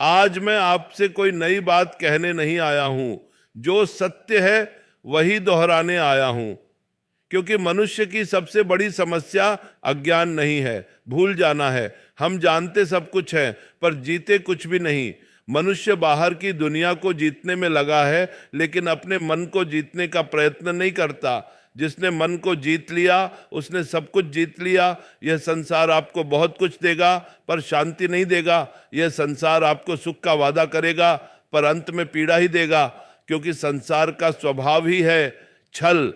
आज मैं आपसे कोई नई बात कहने नहीं आया हूं, जो सत्य है वही दोहराने आया हूं। क्योंकि मनुष्य की सबसे बड़ी समस्या अज्ञान नहीं है, भूल जाना है। हम जानते सब कुछ है पर जीते कुछ भी नहीं। मनुष्य बाहर की दुनिया को जीतने में लगा है, लेकिन अपने मन को जीतने का प्रयत्न नहीं करता। जिसने मन को जीत लिया उसने सब कुछ जीत लिया। यह संसार आपको बहुत कुछ देगा पर शांति नहीं देगा। यह संसार आपको सुख का वादा करेगा पर अंत में पीड़ा ही देगा। क्योंकि संसार का स्वभाव ही है छल।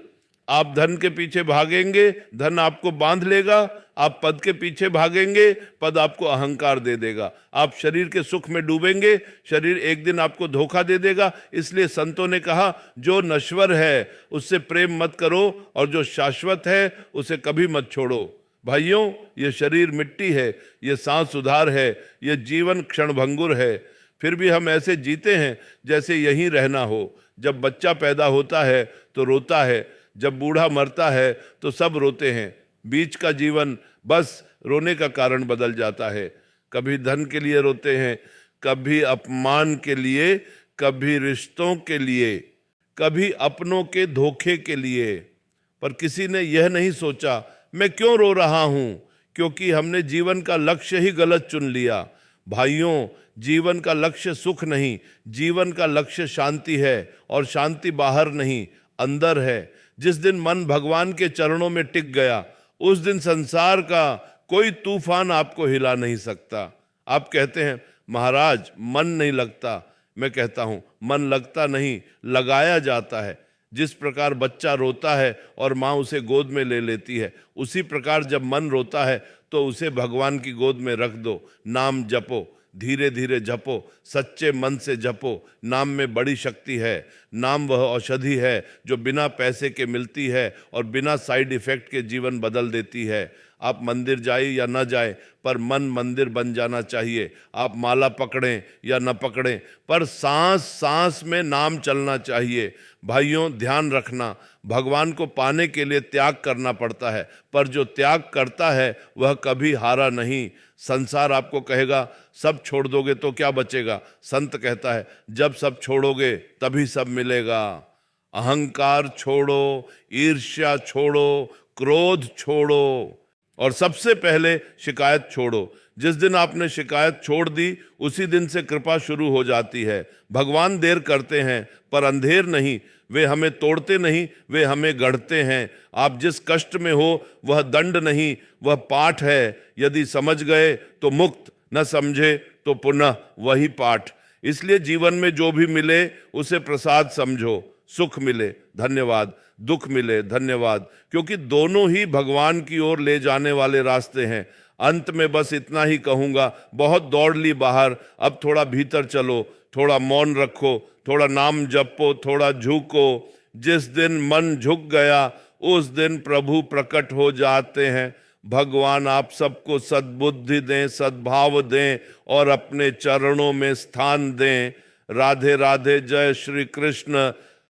आप धन के पीछे भागेंगे, धन आपको बांध लेगा। आप पद के पीछे भागेंगे, पद आपको अहंकार दे देगा। आप शरीर के सुख में डूबेंगे, शरीर एक दिन आपको धोखा दे देगा। इसलिए संतों ने कहा, जो नश्वर है उससे प्रेम मत करो और जो शाश्वत है उसे कभी मत छोड़ो। भाइयों, ये शरीर मिट्टी है, ये सांस उधार है, ये जीवन क्षणभंगुर है। फिर भी हम ऐसे जीते हैं जैसे यहीं रहना हो। जब बच्चा पैदा होता है तो रोता है, जब बूढ़ा मरता है तो सब रोते हैं। बीच का जीवन बस रोने का कारण बदल जाता है। कभी धन के लिए रोते हैं, कभी अपमान के लिए, कभी रिश्तों के लिए, कभी अपनों के धोखे के लिए। पर किसी ने यह नहीं सोचा मैं क्यों रो रहा हूं, क्योंकि हमने जीवन का लक्ष्य ही गलत चुन लिया। भाइयों, जीवन का लक्ष्य सुख नहीं, जीवन का लक्ष्य शांति है। और शांति बाहर नहीं, अंदर है। जिस दिन मन भगवान के चरणों में टिक गया, उस दिन संसार का कोई तूफान आपको हिला नहीं सकता। आप कहते हैं महाराज मन नहीं लगता। मैं कहता हूं मन लगता नहीं, लगाया जाता है। जिस प्रकार बच्चा रोता है और माँ उसे गोद में ले लेती है, उसी प्रकार जब मन रोता है तो उसे भगवान की गोद में रख दो। नाम जपो, धीरे धीरे जपो, सच्चे मन से जपो। नाम में बड़ी शक्ति है। नाम वह औषधि है जो बिना पैसे के मिलती है और बिना साइड इफेक्ट के जीवन बदल देती है। आप मंदिर जाए या न जाए, पर मन मंदिर बन जाना चाहिए। आप माला पकड़ें या न पकड़ें, पर सांस सांस में नाम चलना चाहिए। भाइयों, ध्यान रखना, भगवान को पाने के लिए त्याग करना पड़ता है, पर जो त्याग करता है वह कभी हारा नहीं। संसार आपको कहेगा सब छोड़ दोगे तो क्या बचेगा। संत कहता है जब सब छोड़ोगे तभी सब मिलेगा। अहंकार छोड़ो, ईर्ष्या छोड़ो, क्रोध छोड़ो और सबसे पहले शिकायत छोड़ो। जिस दिन आपने शिकायत छोड़ दी, उसी दिन से कृपा शुरू हो जाती है। भगवान देर करते हैं पर अंधेर नहीं। वे हमें तोड़ते नहीं, वे हमें गढ़ते हैं। आप जिस कष्ट में हो वह दंड नहीं, वह पाठ है। यदि समझ गए तो मुक्त, न समझे तो पुनः वही पाठ। इसलिए जीवन में जो भी मिले उसे प्रसाद समझो। सुख मिले धन्यवाद, दुख मिले धन्यवाद, क्योंकि दोनों ही भगवान की ओर ले जाने वाले रास्ते हैं। अंत में बस इतना ही कहूँगा, बहुत दौड़ ली बाहर, अब थोड़ा भीतर चलो, थोड़ा मौन रखो, थोड़ा नाम जपो, थोड़ा झुको। जिस दिन मन झुक गया उस दिन प्रभु प्रकट हो जाते हैं। भगवान आप सबको सद्बुद्धि दें, सद्भाव दें और अपने चरणों में स्थान दें। राधे राधे। जय श्री कृष्ण।